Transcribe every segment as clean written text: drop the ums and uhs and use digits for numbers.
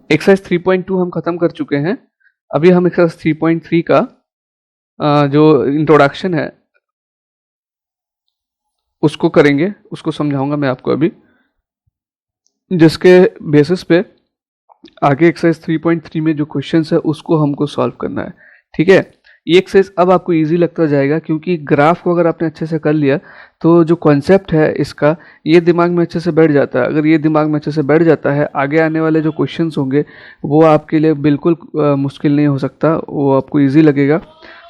Exercise 3.2 हम खत्म कर चुके हैं। अभी हम एक्सरसाइज 3.3 का जो इंट्रोडक्शन है उसको करेंगे, उसको समझाऊंगा मैं आपको अभी, जिसके बेसिस पे आगे एक्सरसाइज 3.3 में जो क्वेश्चंस है उसको हमको सॉल्व करना है। ठीक है, ये एक्सरसाइज अब आपको इजी लगता जाएगा, क्योंकि ग्राफ को अगर आपने अच्छे से कर लिया तो जो कॉन्सेप्ट है इसका ये दिमाग में अच्छे से बैठ जाता है। अगर ये दिमाग में अच्छे से बैठ जाता है, आगे आने वाले जो क्वेश्चंस होंगे वो आपके लिए बिल्कुल मुश्किल नहीं हो सकता, वो आपको ईजी लगेगा।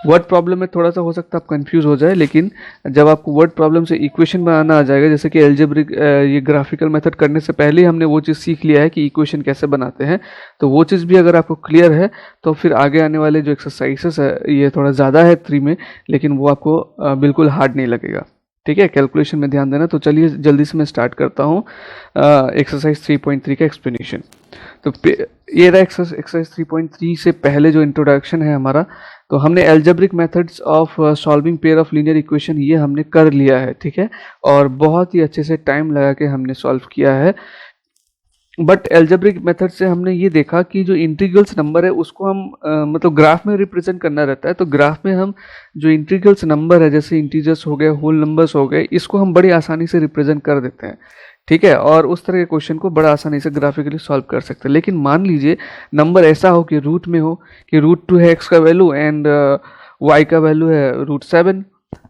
वर्ड प्रॉब्लम में थोड़ा सा हो सकता है आप कंफ्यूज हो जाए, लेकिन जब आपको वर्ड प्रॉब्लम से इक्वेशन बनाना आ जाएगा, जैसे कि एल्जेब्रिक ये ग्राफिकल मेथड करने से पहले ही हमने वो चीज़ सीख लिया है कि इक्वेशन कैसे बनाते हैं, तो वो चीज़ भी अगर आपको क्लियर है तो फिर आगे आने वाले जो एक्सरसाइजेस है ये थोड़ा ज़्यादा है 3 में, लेकिन वो आपको बिल्कुल हार्ड नहीं लगेगा। ठीक है, कैलकुलेशन में ध्यान देना। तो चलिए जल्दी से मैं स्टार्ट करता हूँ एक्सरसाइज 3.3 का एक्सप्लेनेशन। तो ये रहा एक्सरसाइज 3.3 से पहले जो इंट्रोडक्शन है हमारा, तो हमने algebraic methods of solving pair of linear equation ये हमने कर लिया है। ठीक है, और बहुत ही अच्छे से टाइम लगा के हमने सॉल्व किया है। बट एल्जेब्रिक मेथड से हमने ये देखा कि जो इंटीग्रल्स नंबर है उसको हम मतलब ग्राफ में रिप्रेजेंट करना रहता है। तो ग्राफ में हम जो इंटीग्रल्स नंबर है, जैसे इंटीजर्स हो गए, होल नंबर्स हो गए, इसको हम बड़ी आसानी से रिप्रेजेंट कर देते हैं। ठीक है, और उस तरह के क्वेश्चन को बड़ा आसानी से ग्राफिकली सॉल्व कर सकते हैं। लेकिन मान लीजिए नंबर ऐसा हो कि रूट में हो, कि √2 है एक्स का वैल्यू एंड वाई का वैल्यू है √7,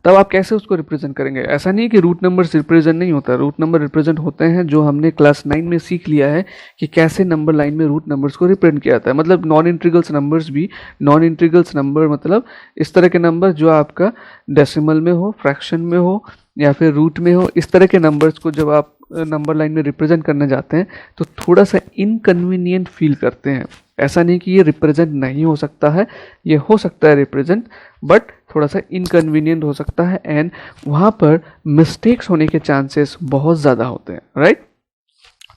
तब आप कैसे उसको रिप्रेजेंट करेंगे? ऐसा नहीं कि रूट नंबर रिप्रेजेंट नहीं होता, रूट नंबर रिप्रेजेंट होते हैं, जो हमने क्लास 9 में सीख लिया है कि कैसे नंबर लाइन में रूट नंबर्स को रिप्रेजेंट किया जाता है। मतलब नॉन इंटीग्रल्स नंबर्स भी, नॉन इंटीग्रल्स नंबर मतलब इस तरह के नंबर जो आपका डेसिमल में हो, फ्रैक्शन में हो या फिर रूट में हो, इस तरह के नंबर्स को जब आप नंबर लाइन में रिप्रेजेंट करने जाते हैं तो थोड़ा सा इनकन्वीनियंट फील करते हैं। ऐसा नहीं कि ये रिप्रेजेंट नहीं हो सकता है, ये हो सकता है रिप्रेजेंट, बट थोड़ा सा इनकन्वीनियंट हो सकता है एंड वहाँ पर मिस्टेक्स होने के चांसेस बहुत ज़्यादा होते हैं, राइट।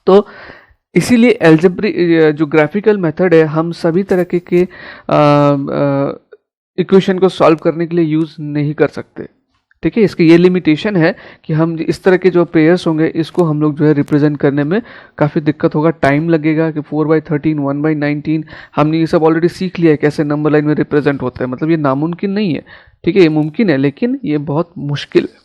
तो इसीलिए एल्जेब्रिक जो ग्राफिकल मेथड है हम सभी तरह के इक्वेशन को सॉल्व करने के लिए यूज़ नहीं कर सकते। ठीक है, इसकी ये लिमिटेशन है कि हम इस तरह के जो पेयर्स होंगे इसको हम लोग जो है रिप्रेजेंट करने में काफ़ी दिक्कत होगा, टाइम लगेगा। कि 4/13, 1/19 हमने ये सब ऑलरेडी सीख लिया है कैसे नंबर लाइन में रिप्रेजेंट होता है। मतलब ये नामुमकिन नहीं है, ठीक है, ये मुमकिन है लेकिन ये बहुत मुश्किल है।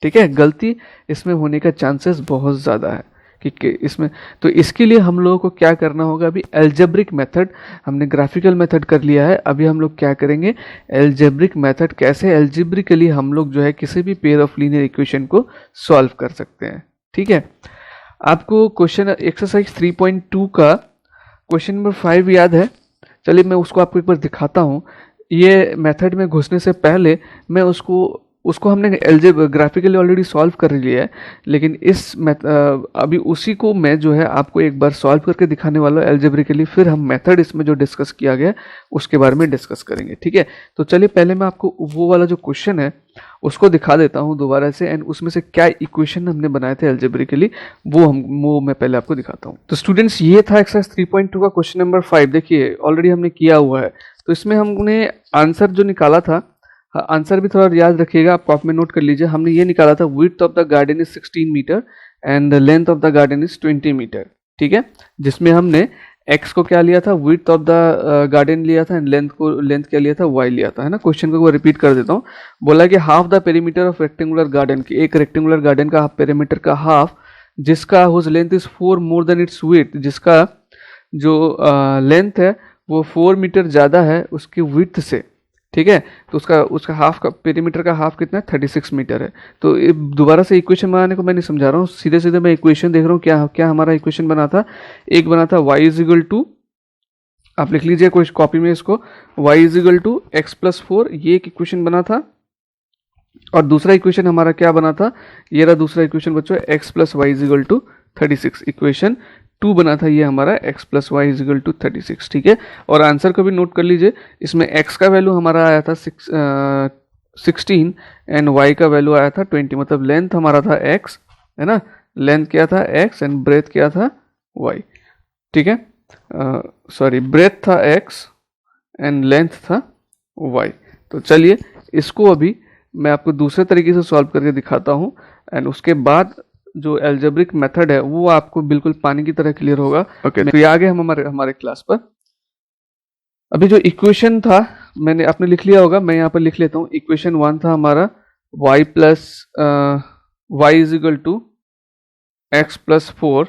ठीक है, गलती इसमें होने का चांसेस बहुत ज़्यादा है कि इसमें, तो इसके लिए हम लोगों को क्या करना होगा? अभी एल्जेब्रिक मेथड, हमने ग्राफिकल मेथड कर लिया है, अभी हम लोग क्या करेंगे? एल्जेब्रिक मेथड, कैसे एल्जेब्रिकली हम लोग जो है किसी भी पेयर ऑफ लीनियर इक्वेशन को सॉल्व कर सकते हैं। ठीक है, आपको क्वेश्चन एक्सरसाइज 3.2 का क्वेश्चन नंबर 5 याद है? चलिए मैं उसको आपको एक बार दिखाता हूँ। ये मेथड में घुसने से पहले मैं उसको हमने ग्राफिकली ऑलरेडी सॉल्व कर लिया है, लेकिन अभी उसी को मैं जो है आपको एक बार सॉल्व करके दिखाने वाला हूँ एल्जेब्रिकली, फिर हम मेथड इसमें जो डिस्कस किया गया उसके बारे में डिस्कस करेंगे। ठीक है, तो चलिए पहले मैं आपको वो वाला जो क्वेश्चन है उसको दिखा देता हूँ दोबारा से, एंड उसमें से क्या इक्वेशन हमने बनाए थे एल्जेब्रिकली वो मैं पहले आपको दिखाता हूँ। तो स्टूडेंट्स ये था एक्सरसाइज 3.2 का क्वेश्चन नंबर 5। देखिए ऑलरेडी हमने किया हुआ है, तो इसमें हमने आंसर जो निकाला था, आंसर भी थोड़ा याद रखिएगा, आप कॉपी में नोट कर लीजिए। हमने ये निकाला था width of the garden is 16 metre and length of the garden is 20 metre. ठीक है, जिसमें हमने x को क्या लिया था? विड्थ ऑफ द गार्डन लिया था, एंड लेंथ क्या लिया था? y लिया था, है ना। क्वेश्चन को रिपीट कर देता हूँ। बोला कि half the perimeter of rectangular garden, की एक रेक्टेंगुलर गार्डन का पेरीमीटर का हाफ, जिसका whose length is 4 more than its width, जिसका जो लेंथ है वो 4 मीटर ज़्यादा है उसकी विड्थ से। ठीक है, तो उसका हाफ का पेरीमीटर का हाफ कितना है? 36 मीटर है। तो दोबारा से इक्वेशन बनाने को मैं नहीं समझा रहा हूँ, सीधे सीधे मैं इक्वेशन देख रहा हूँ। क्या हमारा इक्वेशन बना था? एक बना था y इज इक्वल टू, आप लिख लीजिए कोई कॉपी में इसको, y is equal to x+4, ये एक इक्वेशन बना था। और दूसरा इक्वेशन हमारा क्या बना था? ये रहा दूसरा इक्वेशन बच्चों, x+y is equal to 36। Equation 2 बना था ये हमारा, x+y इज इक्वल टू 36। ठीक है, और आंसर को भी नोट कर लीजिए। इसमें x का वैल्यू हमारा आया था 16 एंड y का वैल्यू आया था 20। मतलब लेंथ हमारा था x, है ना, लेंथ क्या था x एंड ब्रेथ क्या था y। ठीक है, सॉरी, ब्रेथ था x एंड लेंथ था y। तो चलिए इसको अभी मैं आपको दूसरे तरीके से सॉल्व करके दिखाता हूँ, एंड उसके बाद जो एल्जेब्रिक मेथड है वो आपको बिल्कुल पानी की तरह क्लियर होगा। ओके, तो ये आगे हम हमारे क्लास पर। अभी जो इक्वेशन था मैंने आपने लिख लिया होगा, मैं यहाँ पर लिख लेता हूँ। इक्वेशन 1 था हमारा y plus y is equal to x plus 4,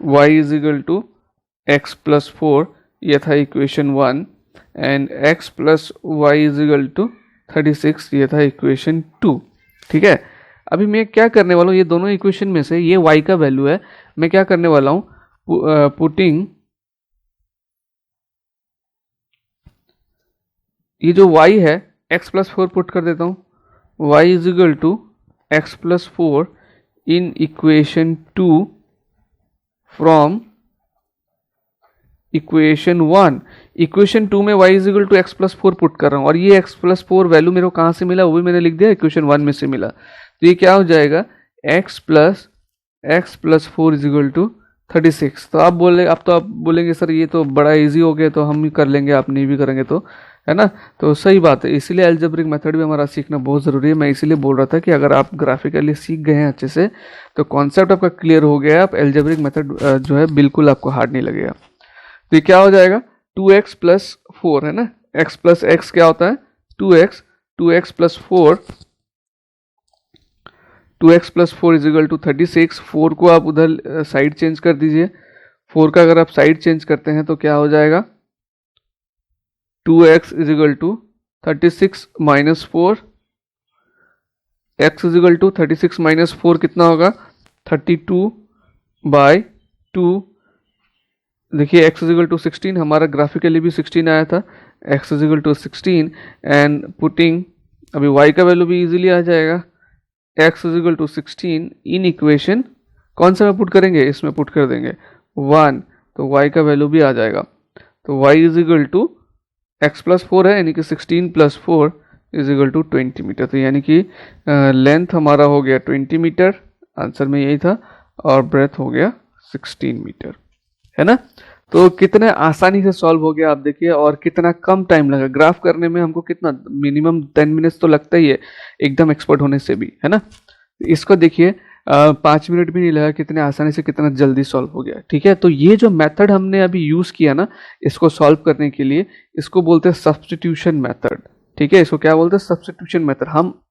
y is equal to x plus 4, ये था equation 1, and x plus y is equal to 36, ये था इक्वेशन 2। ठीक है, अभी मैं क्या करने वाला हूँ, ये दोनों इक्वेशन में से ये y का वैल्यू है, मैं क्या करने वाला हूँ, पुटिंग ये जो y है x प्लस 4 पुट कर देता हूँ। y is equal to x plus 4 in equation 2 from equation 1। Equation 2 में y is equal to x plus 4 put कर रहा हूँ, और ये x प्लस 4 वैल्यू मेरे को कहाँ से मिला, वो भी मैंने लिख दिया, इक्वेशन 1 में से मिला। तो ये क्या हो जाएगा, x plus 4 is equal to 36। तो आप बोलेंगे सर ये तो बड़ा इजी हो गया, तो हम ही कर लेंगे, आप नहीं भी करेंगे तो, है ना। तो सही बात है, इसीलिए एल्जेब्रिक मेथड भी हमारा सीखना बहुत ज़रूरी है। मैं इसीलिए बोल रहा था कि अगर आप ग्राफिकली सीख गए हैं अच्छे से, तो कॉन्सेप्ट आपका क्लियर हो गया है, आप एल्जेब्रिक मेथड जो है बिल्कुल आपको हार्ड नहीं लगेगा। तो ये क्या हो जाएगा, 2x प्लस 4 है ना, x प्लस x क्या होता है 2x, 2x plus 4, 2x plus 4 is equal to 36। 4 को आप उधर साइड चेंज कर दीजिए, 4 का अगर आप साइड चेंज करते हैं तो क्या हो जाएगा, 2x इज इक्वल टू 36 माइनस 4, x इज इक्वल टू 36 माइनस 4 कितना होगा 32/2। देखिए x इज इक्वल टू 16, हमारा ग्राफिकली भी 16 आया था, x is equal to 16, and putting अभी y का वैल्यू भी इजीली आ जाएगा, x is equal to 16 in equation कौन सा में पुट करेंगे, इसमें पुट कर देंगे 1, तो y का वैल्यू भी आ जाएगा। तो y is equal to x plus 4 है, यानी कि 16 plus 4 is equal to 20 metre. तो यानी कि लेंथ हमारा हो गया 20 मीटर, आंसर में यही था, और ब्रेथ हो गया 16 मीटर, है ना। तो कितने आसानी से सॉल्व हो गया आप देखिए, और कितना कम टाइम लगा ग्राफ करने में, हमको कितना मिनिमम 10 मिनट्स तो लगता ही है एकदम एक्सपर्ट होने से भी, है ना। इसको देखिए 5 मिनट भी नहीं लगा, कितने आसानी से कितना जल्दी सॉल्व हो गया। ठीक है, तो ये जो मेथड हमने अभी यूज़ किया ना इसको सॉल्व करने के लिए, इसको बोलते हैं सब्स्टिट्यूशन मेथड। ठीक है, इसको क्या बोलते हैं, सब्स्टिट्यूशन मेथड। हम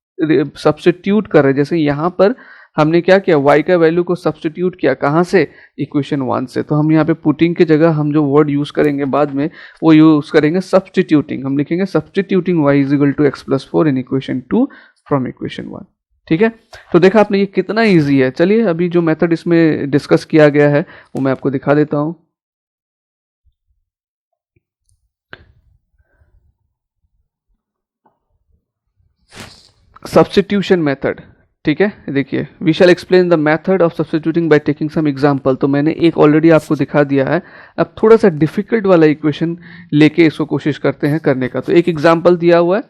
सब्स्टिट्यूट कर रहे हैं, जैसे यहाँ पर हमने क्या किया, y का वैल्यू को सब्स्टिट्यूट किया, कहाँ से, इक्वेशन 1 से। तो हम यहाँ पे पुटिंग की जगह हम जो वर्ड यूज़ करेंगे बाद में वो यूज़ करेंगे सब्स्टिट्यूटिंग। हम लिखेंगे substituting y is equal to x plus 4 in equation 2 from equation 1। ठीक है, तो देखा आपने ये कितना इजी है। चलिए अभी जो मेथड इसमें डिस्कस किया गया है वो मैं आपको दिखा देता हूँ। सब्स्टिट्यूशन मेथड, ठीक है, देखिए we shall explain the method of substituting by taking some example. तो मैंने एक ऑलरेडी आपको दिखा दिया है, अब थोड़ा सा डिफिकल्ट वाला इक्वेशन लेके इसको कोशिश करते हैं करने का। तो एक एग्जांपल दिया हुआ है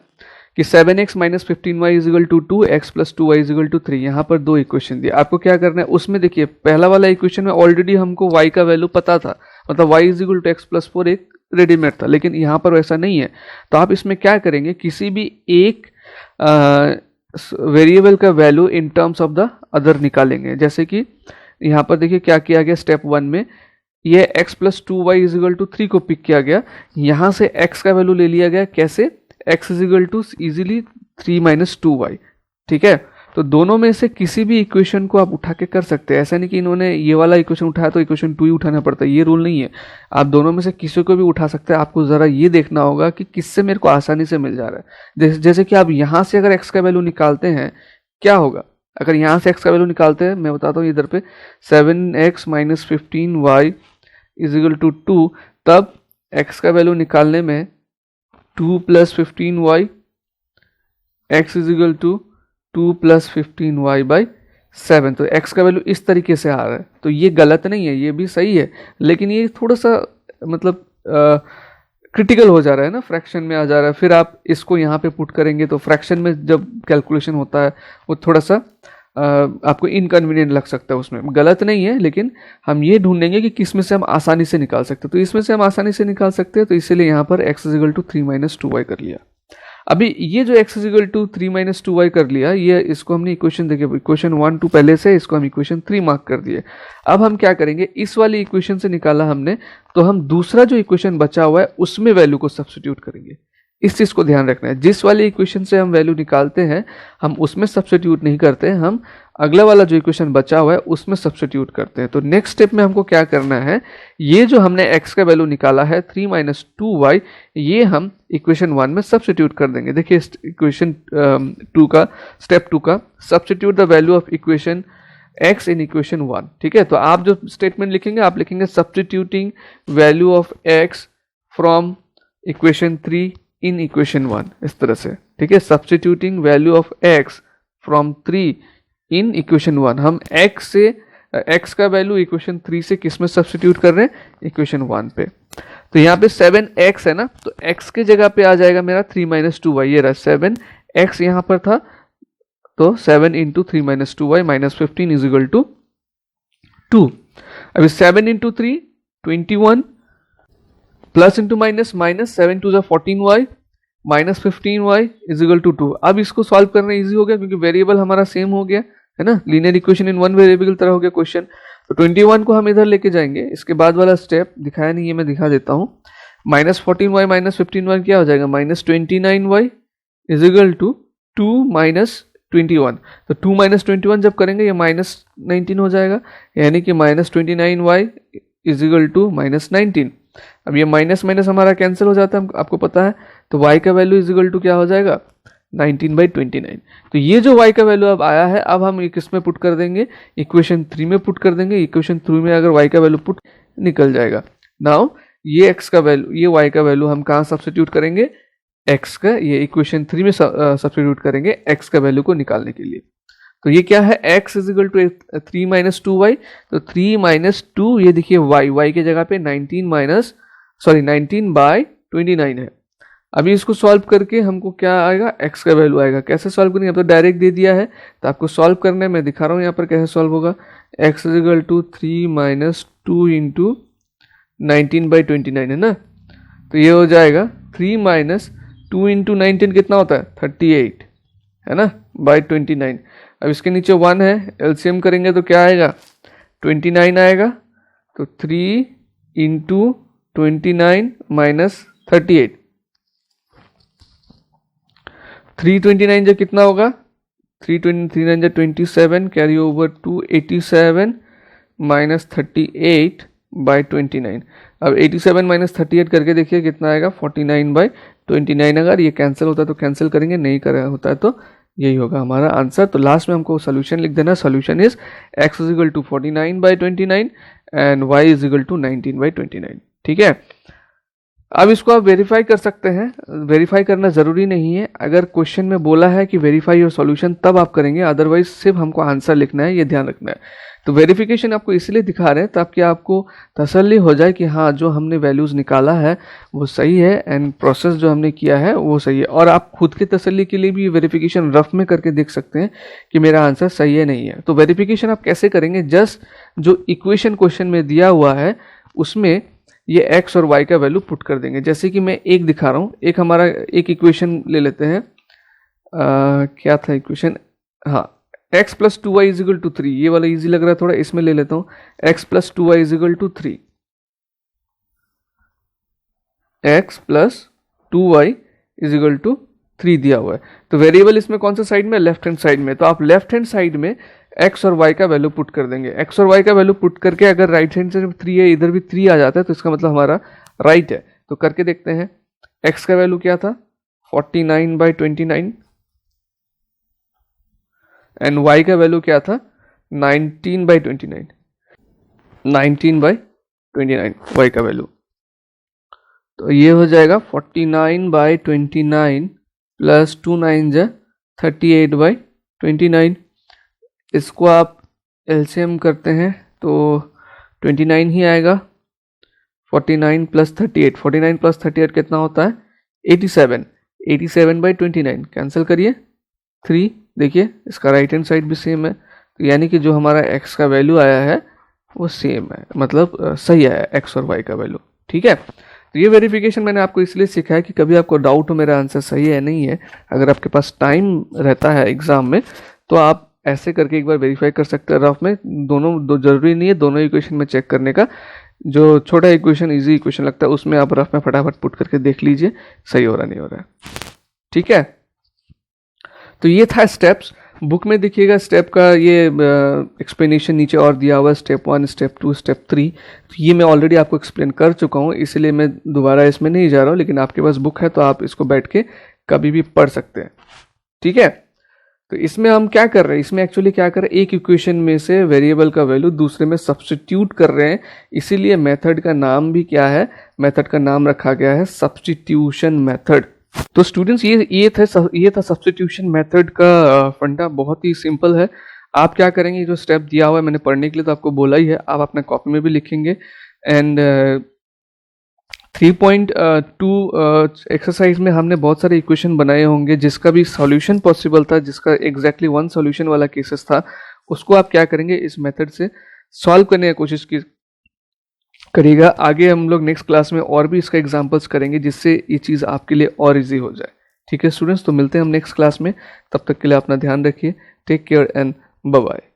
कि 7x minus 15y is equal to 2, x plus 2y is equal to 3। यहाँ पर दो इक्वेशन दिया, आपको क्या करना है, उसमें देखिए पहला वाला इक्वेशन में ऑलरेडी हमको y का वैल्यू पता था, मतलब y is equal to x plus 4 एक रेडीमेड था, लेकिन यहाँ पर वैसा नहीं है। तो आप इसमें क्या करेंगे, किसी भी एक वेरिएबल का value in terms of the other निकालेंगे। जैसे कि यहाँ पर देखिए क्या किया गया, स्टेप 1 में ये x plus 2y is equal to 3 को पिक किया गया, यहाँ से x का वैल्यू ले लिया गया, कैसे, x is equal to easily 3 minus 2y। ठीक है, तो दोनों में से किसी भी इक्वेशन को आप उठा के कर सकते हैं। ऐसा नहीं कि इन्होंने ये वाला इक्वेशन उठाया तो इक्वेशन 2 ही उठाना पड़ता है, ये रूल नहीं है। आप दोनों में से किसी को भी उठा सकते हैं। आपको ज़रा ये देखना होगा कि किससे मेरे को आसानी से मिल जा रहा है। जैसे कि आप यहाँ से अगर x का वैल्यू निकालते हैं क्या होगा, अगर यहाँ से x का वैल्यू निकालते हैं, मैं बताता हूँ इधर पे 7x minus 15y is equal to 2, तब x का वैल्यू निकालने में 2 plus 15y, x is equal to 2 plus 15y by 7। तो x का वैल्यू इस तरीके से आ रहा है, तो ये गलत नहीं है, ये भी सही है, लेकिन ये थोड़ा सा मतलब क्रिटिकल हो जा रहा है ना, फ्रैक्शन में आ जा रहा है। फिर आप इसको यहाँ पे पुट करेंगे तो फ्रैक्शन में जब कैलकुलेशन होता है वो थोड़ा सा आपको इनकन्वीनियंट लग सकता है, उसमें गलत नहीं है, लेकिन हम ये ढूंढेंगे कि किस में से हम आसानी से निकाल सकते हैं। तो इसमें से हम आसानी से निकाल सकते हैं, तो इसीलिए यहाँ पर x is equal to 3 minus 2y कर लिया। अभी ये जो x is equal to 3 minus 2y कर लिया, ये इसको हमने इक्वेशन देखिए इक्वेशन 1 2 पहले से, इसको हम इक्वेशन 3 मार्क कर दिए। अब हम क्या करेंगे, इस वाली इक्वेशन से निकाला हमने, तो हम दूसरा जो इक्वेशन बचा हुआ है उसमें वैल्यू को सब्स्टिट्यूट करेंगे। इस चीज़ को ध्यान रखना है, जिस वाली इक्वेशन से हम वैल्यू निकालते हैं हम उसमें सब्स्टिट्यूट नहीं करते हैं, हम अगला वाला जो इक्वेशन बचा हुआ है उसमें सब्स्टिट्यूट करते हैं। तो नेक्स्ट स्टेप में हमको क्या करना है, ये जो हमने x का वैल्यू निकाला है 3 माइनस 2y, ये हम इक्वेशन 1 में सब्स्टिट्यूट कर देंगे। देखिए इक्वेशन 2 का, स्टेप 2 का, substitute the value of equation x in equation 1। ठीक है, तो आप जो स्टेटमेंट लिखेंगे आप लिखेंगे substituting value of x from equation 3 in equation 1, इस तरह से। ठीक है, substituting value of x from 3 in equation 1, हम x का वैल्यू इक्वेशन 3 से किस में सब्स्टिट्यूट कर रहे हैं, इक्वेशन 1 पे। तो यहाँ पे 7x है ना, तो x के जगह पे आ जाएगा मेरा 3 माइनस 2y, ये रहा 7x यहाँ पर था, तो 7 into 3 minus 2y minus 15 is equal to 2। अभी 7 into 3 21, plus into minus minus, 7 two ज़ा 14y minus 15y is equal to 2। अब इसको सॉल्व करना इजी हो गया क्योंकि वेरिएबल हमारा सेम हो गया है ना, linear equation in one variable की तरह हो गया क्वेश्चन। तो 21 को हम इधर लेके जाएंगे, इसके बाद वाला स्टेप दिखाया नहीं है, मैं दिखा देता हूँ। माइनस 14y माइनस 15y क्या हो जाएगा, minus 29y is equal to 2 minus 21। तो 2 माइनस 21 जब करेंगे ये माइनस 19 हो जाएगा, यानी कि minus 29y is equal to minus 19। अब ये माइनस माइनस हमारा कैंसिल हो जाता है, आपको पता है, तो y का वैल्यू इज इक्वल टू क्या हो जाएगा, 19/29। तो ये जो y का वैल्यू अब आया है, अब हम किस में पुट कर देंगे, इक्वेशन 3 में पुट कर देंगे। इक्वेशन 3 में अगर y का वैल्यू पुट निकल जाएगा। नाउ ये x का वैल्यू, ये y का वैल्यू हम कहाँ सब्स्टिट्यूट करेंगे, x का, ये इक्वेशन 3 में सब्स्टिट्यूट करेंगे x का वैल्यू को निकालने के लिए। तो ये क्या है, x is equal to 3 minus 2y, तो 3 माइनस 2, ये देखिए y के जगह पे 19/29 है। अभी इसको सॉल्व करके हमको क्या आएगा, x का वैल्यू आएगा। कैसे सॉल्व करेंगे, अब तो डायरेक्ट दे दिया है, तो आपको सॉल्व करना है, मैं दिखा रहा हूँ यहाँ पर कैसे सॉल्व होगा। x is equal to 3 minus 2 into 19/29 है ना, तो ये हो जाएगा 3 माइनस 2 इंटू 19 कितना होता है, 38 है ना, बाई 29। अब इसके नीचे 1 है, एलसीएम करेंगे तो क्या आएगा, 29 आएगा। तो 3 इंटू 29 माइनस 38, 329 जो कितना होगा, 329 जो 27, कैरी ओवर टू 87 माइनस 38/29। अब 87 माइनस 38 करके देखिए कितना आएगा, 49/29। अगर ये कैंसिल होता है तो कैंसिल करेंगे, नहीं कर होता है तो यही होगा हमारा आंसर। तो लास्ट में हमको सोल्यूशन लिख देना, solution is x is equal to 49/29 and y is equal to 19/29। ठीक है, अब इसको आप वेरीफाई कर सकते हैं, वेरीफाई करना ज़रूरी नहीं है। अगर क्वेश्चन में बोला है कि वेरीफाई योर सॉल्यूशन तब आप करेंगे, अदरवाइज सिर्फ हमको आंसर लिखना है, ये ध्यान रखना है। तो वेरिफिकेशन आपको इसलिए दिखा रहे हैं ताकि आपको तसल्ली हो जाए कि हाँ जो हमने वैल्यूज़ निकाला है वो सही है एंड प्रोसेस जो हमने किया है वो सही है। और आप खुद की तसल्ली के लिए भी वेरिफिकेशन रफ में करके देख सकते हैं कि मेरा आंसर सही है नहीं है। तो वेरिफिकेशन आप कैसे करेंगे, जस्ट जो इक्वेशन क्वेश्चन में दिया हुआ है उसमें ये x और y का वैल्यू पुट कर देंगे। जैसे कि मैं एक दिखा रहा हूँ, एक हमारा एक इक्वेशन ले लेते हैं, क्या था इक्वेशन, हाँ x plus 2y is equal to 3, ये वाला इजी लग रहा है थोड़ा, इसमें ले लेता हूँ x plus 2y is equal to 3, x plus 2y is equal to 3 दिया हुआ है। तो वेरिएबल इसमें कौन सा साइड में, लेफ्ट हैंड साइड में। तो आप लेफ्ट हैंड साइड में x और y का वैल्यू पुट कर देंगे। x और y का वैल्यू पुट करके अगर राइट हैंड से 3 है, इधर भी 3 आ जाता है तो इसका मतलब हमारा राइट है। तो करके देखते हैं, x का वैल्यू क्या था 49/29 एंड y का वैल्यू क्या था 19/29, 19/29 y का वैल्यू। तो ये हो जाएगा 49/29 प्लस 2 9 जा 38/29। इसको आप एलसीएम करते हैं तो 29 ही आएगा, 49 प्लस 38, 49 प्लस 38 कितना होता है 87, 87/29 कैंसिल करिए 3, देखिए इसका राइट हैंड साइड भी सेम है। तो यानी कि जो हमारा x का वैल्यू आया है वो सेम है, मतलब सही आया x और y का वैल्यू। ठीक है, तो ये वेरिफिकेशन मैंने आपको इसलिए सिखाया कि कभी आपको डाउट हो मेरा आंसर सही है नहीं है, अगर आपके पास टाइम रहता है एग्जाम में तो आप ऐसे करके एक बार वेरीफाई कर सकते हैं रफ में। दो जरूरी नहीं है दोनों इक्वेशन में चेक करने का, जो छोटा इक्वेशन इजी इक्वेशन लगता है उसमें आप रफ में फटाफट पुट करके देख लीजिए सही हो रहा नहीं हो रहा है। ठीक है, तो ये था स्टेप्स। बुक में देखिएगा स्टेप का ये एक्सप्लेनेशन नीचे और दिया हुआ है, स्टेप 1, स्टेप 2, स्टेप 3। तो ये मैं ऑलरेडी आपको एक्सप्लेन कर चुका हूँ, इसलिए मैं दोबारा इसमें नहीं जा रहा हूँ, लेकिन आपके पास बुक है तो आप इसको बैठ के कभी भी पढ़ सकते हैं। ठीक है, तो इसमें हम क्या कर रहे हैं, इसमें एक्चुअली क्या कर रहे हैं, एक इक्वेशन में से वेरिएबल का वैल्यू दूसरे में सब्स्टिट्यूट कर रहे हैं, इसीलिए मेथड का नाम भी क्या है, मेथड का नाम रखा गया है सब्स्टिट्यूशन मेथड। तो स्टूडेंट्स ये था सब्स्टिट्यूशन मेथड का फंडा, बहुत ही सिंपल है। आप क्या करेंगे, जो स्टेप दिया हुआ है मैंने पढ़ने के लिए तो आपको बोला ही है, आप अपने कॉपी में भी लिखेंगे। एंड 3.2 एक्सरसाइज में हमने बहुत सारे इक्वेशन बनाए होंगे जिसका भी सॉल्यूशन पॉसिबल था, जिसका एग्जैक्टली 1 सॉल्यूशन वाला केसेस था, उसको आप क्या करेंगे इस मेथड से सॉल्व करने की कोशिश करिएगा। आगे हम लोग नेक्स्ट क्लास में और भी इसका एग्जांपल्स करेंगे जिससे ये चीज़ आपके लिए और इजी हो जाए। ठीक है स्टूडेंट्स, तो मिलते हैं हम नेक्स्ट क्लास में, तब तक के लिए अपना ध्यान रखिए। Take care and bye bye.